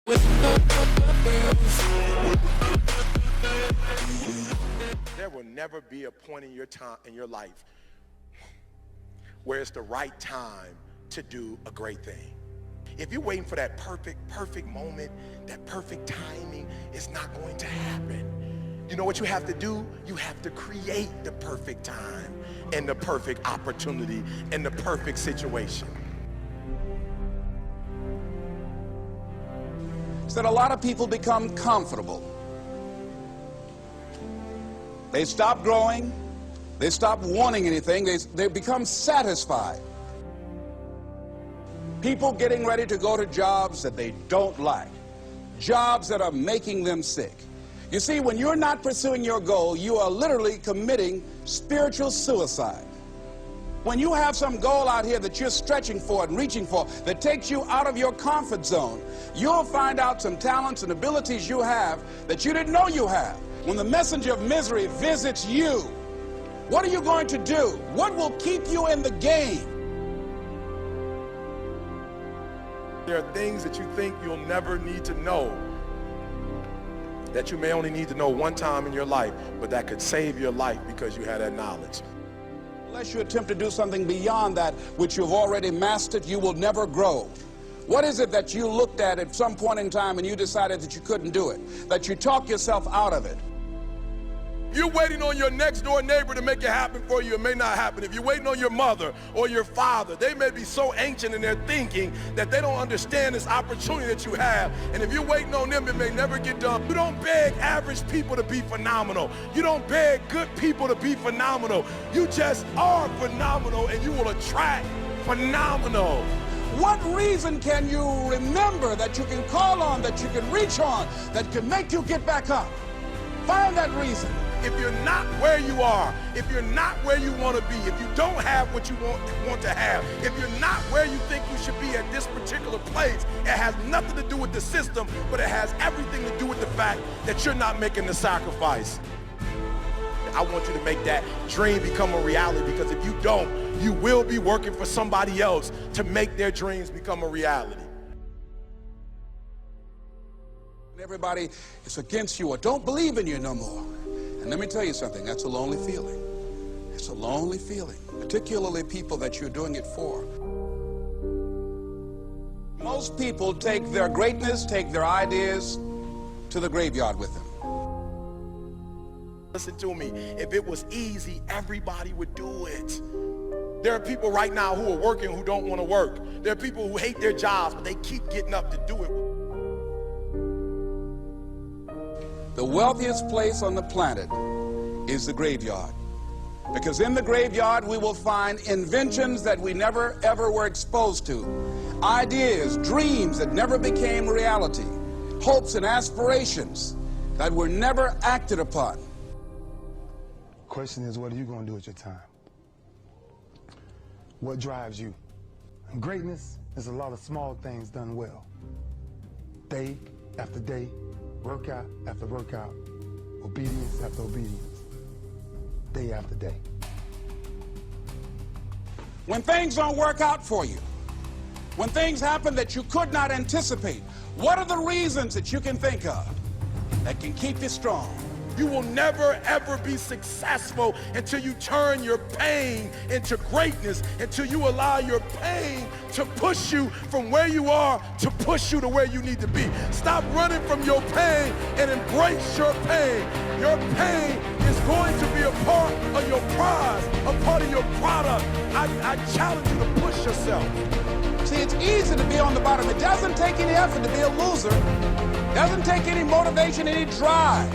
There will never be a point in your time in your life where it's the right time to do a great thing. If you're waiting for that perfect moment, that perfect timing, it's not going to happen. You know what you have to do? You have to create the perfect time and the perfect opportunity and the perfect situation. Is that a lot of people become comfortable. They stop growing. They stop wanting anything. They become satisfied. People getting ready to go to jobs that they don't like, jobs that are making them sick. You see, when you're not pursuing your goal, you are literally committing spiritual suicide. When you have some goal out here that you're stretching for and reaching for that takes you out of your comfort zone, you'll find out some talents and abilities you have that you didn't know you have. When the messenger of misery visits you, what are you going to do? What will keep you in the game? There are things that you think you'll never need to know, that you may only need to know one time in your life, but that could save your life because you had that knowledge. Unless you attempt to do something beyond that which you've already mastered, you will never grow. What is it that you looked at some point in time and you decided that you couldn't do it, that you talked yourself out of it? If you're waiting on your next door neighbor to make it happen for you, it may not happen. If you're waiting on your mother or your father, they may be so ancient in their thinking that they don't understand this opportunity that you have. And if you're waiting on them, it may never get done. You don't beg average people to be phenomenal. You don't beg good people to be phenomenal. You just are phenomenal, and you will attract phenomenal. What reason can you remember that you can call on, that you can reach on, that can make you get back up? Find that reason. If you're not where you are, if you're not where you want to be, if you don't have what you want to have, if you're not where you think you should be at this particular place, it has nothing to do with the system, but it has everything to do with the fact that you're not making the sacrifice. I want you to make that dream become a reality, because if you don't, you will be working for somebody else to make their dreams become a reality. Everybody is against you or don't believe in you no more. And let me tell you something, that's a lonely feeling. It's a lonely feeling, particularly people that you're doing it for. Most people take their greatness, take their ideas to the graveyard with them. Listen to me, if it was easy, everybody would do it. There are people right now who are working who don't want to work. There are people who hate their jobs, but they keep getting up to do it. The wealthiest place on the planet is the graveyard. Because in the graveyard we will find inventions that we never ever were exposed to. Ideas, dreams that never became reality. Hopes and aspirations that were never acted upon. Question is, what are you going to do with your time? What drives you? And greatness is a lot of small things done well. Day after day, workout after workout, obedience after obedience, day after day. When things don't work out for you, when things happen that you could not anticipate, what are the reasons that you can think of that can keep you strong? You will never, ever be successful until you turn your pain into greatness, until you allow your pain to push you from where you are to push you to where you need to be. Stop running from your pain and embrace your pain. Your pain is going to be a part of your prize, a part of your product. I challenge you to push yourself. See, it's easy to be on the bottom. It doesn't take any effort to be a loser. It doesn't take any motivation, any drive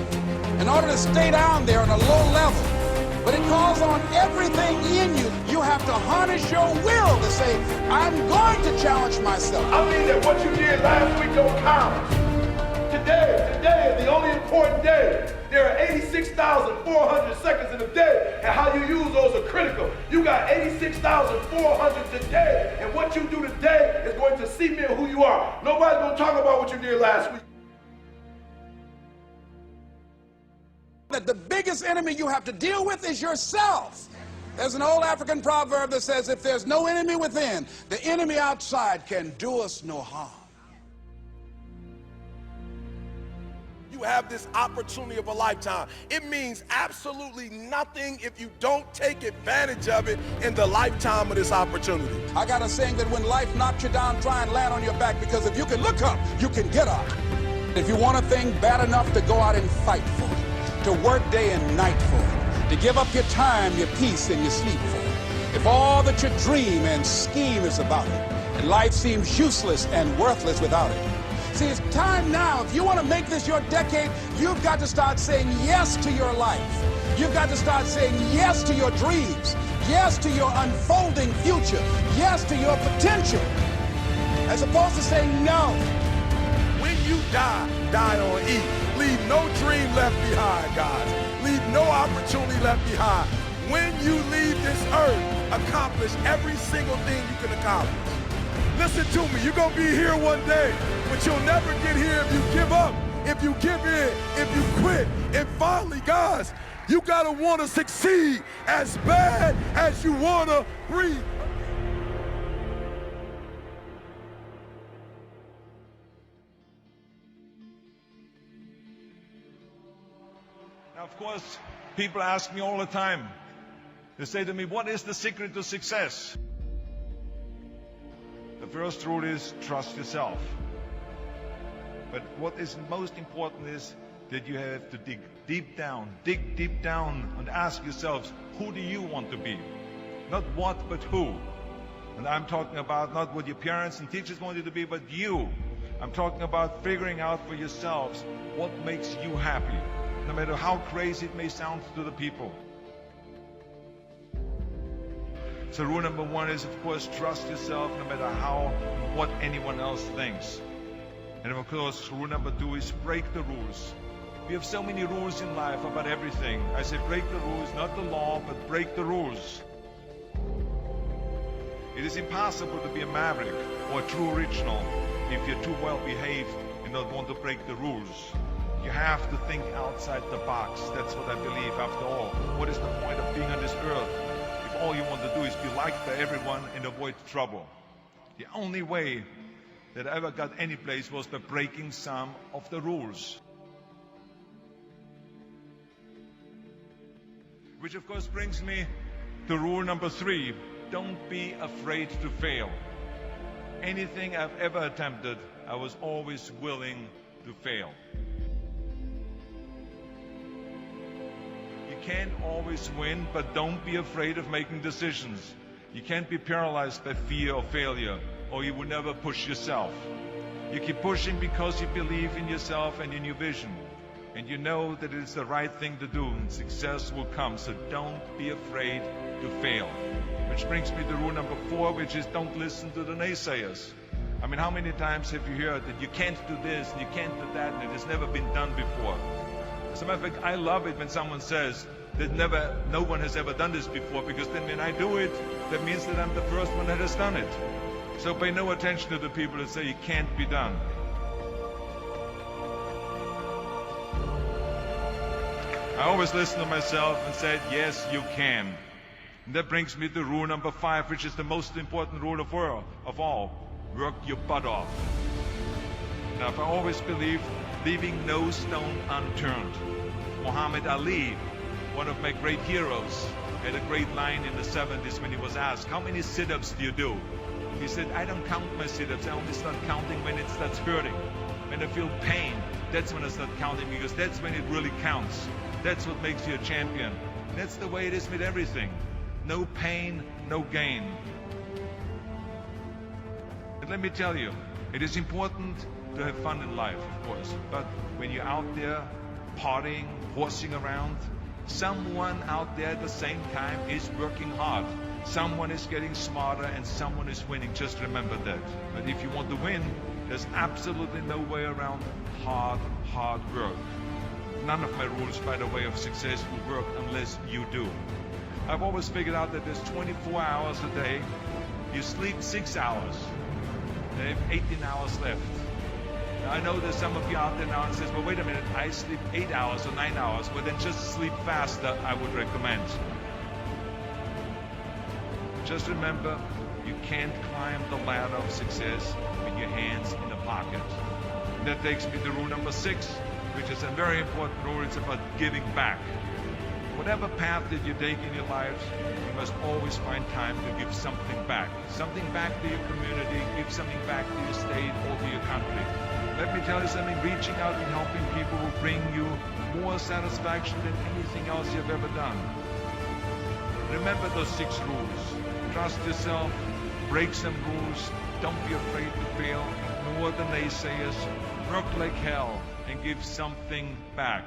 in order to stay down there on a low level. But it calls on everything in you. You have to harness your will to say, I'm going to challenge myself. I mean that what you did last week don't count. Today is the only important day. There are 86,400 seconds in a day, and how you use those are critical. You got 86,400 today, and what you do today is going to cement who you are. Nobody's going to talk about what you did last week. That the biggest enemy you have to deal with is yourself. There's an old African proverb that says, if there's no enemy within, the enemy outside can do us no harm. you have this opportunity of a lifetime. It means absolutely nothing if you don't take advantage of it in the lifetime of this opportunity. I got a saying that when life knocks you down, try and land on your back, because if you can look up, you can get up. If you want a thing bad enough to go out and fight for it, to work day and night for it, to give up your time, your peace, and your sleep for it, if all that you dream and scheme is about it, and life seems useless and worthless without it. See, it's time now. If you want to make this your decade, you've got to start saying yes to your life. You've got to start saying yes to your dreams, yes to your unfolding future, yes to your potential, as opposed to saying no. When you die, die on E. Leave no dream left behind, guys. Leave no opportunity left behind. When you leave this earth, accomplish every single thing you can accomplish. Listen to me, you're going to be here one day, but you'll never get here if you give up, if you give in, if you quit. And finally, guys, you got to want to succeed as bad as you want to breathe. Now, of course, people ask me all the time. They say to me, what is the secret to success? The first rule is trust yourself. But what is most important is that you have to dig deep down and ask yourselves, who do you want to be? Not what, but who. And I'm talking about not what your parents and teachers want you to be, but you. I'm talking about figuring out for yourselves what makes you happy, no matter how crazy it may sound to the people. So rule number one is, of course, trust yourself no matter what anyone else thinks. And of course, rule number two is break the rules. We have so many rules in life about everything. I say break the rules, not the law, but break the rules. It is impossible to be a maverick or a true original if you're too well behaved and don't want to break the rules. You have to think outside the box. That's what I believe after all. What is the point of being on this earth if all you want to do is be liked by everyone and avoid trouble? The only way that I ever got any place was by breaking some of the rules. Which of course brings me to rule number three. Don't be afraid to fail. Anything I've ever attempted, I was always willing to fail. You can't always win, but don't be afraid of making decisions. You can't be paralyzed by fear of failure, or you will never push yourself. You keep pushing because you believe in yourself and in your vision. And you know that it is the right thing to do, and success will come. So don't be afraid to fail. Which brings me to rule number four, which is don't listen to the naysayers. I mean, how many times have you heard that you can't do this and you can't do that and it has never been done before? As a matter of fact, I love it when someone says that no one has ever done this before, because then when I do it, that means that I'm the first one that has done it. So pay no attention to the people that say it can't be done. I always listen to myself and said, yes, you can. And that brings me to rule number 5, which is the most important rule of all. Work your butt off. Now, if I always believe, leaving no stone unturned. Muhammad Ali, one of my great heroes, had a great line in the 70s when he was asked, how many sit-ups do you do? He said, I don't count my sit-ups. I only start counting when it starts hurting. When I feel pain, that's when I start counting, because that's when it really counts. That's what makes you a champion. That's the way it is with everything. No pain, no gain. But let me tell you, it is important to have fun in life, of course. But when you're out there partying, horsing around, someone out there at the same time is working hard. Someone is getting smarter and someone is winning. Just remember that. But if you want to win, there's absolutely no way around hard work. None of my rules, by the way, of success will work unless you do. I've always figured out that there's 24 hours a day. You sleep 6 hours. You have 18 hours left. Now, I know there's some of you out there now and says, well, wait a minute, I sleep 8 hours or 9 hours. Well, then just sleep faster, I would recommend. Just remember, you can't climb the ladder of success with your hands in the pocket. And that takes me to rule number 6. which is a very important rule. It's about giving back. Whatever path that you take in your lives, you must always find time to give something back. Something back to your community, give something back to your state or to your country. Let me tell you something, reaching out and helping people will bring you more satisfaction than anything else you've ever done. Remember those 6 rules. Trust yourself, break some rules, don't be afraid to fail, ignore the naysayers, work like hell, and give something back.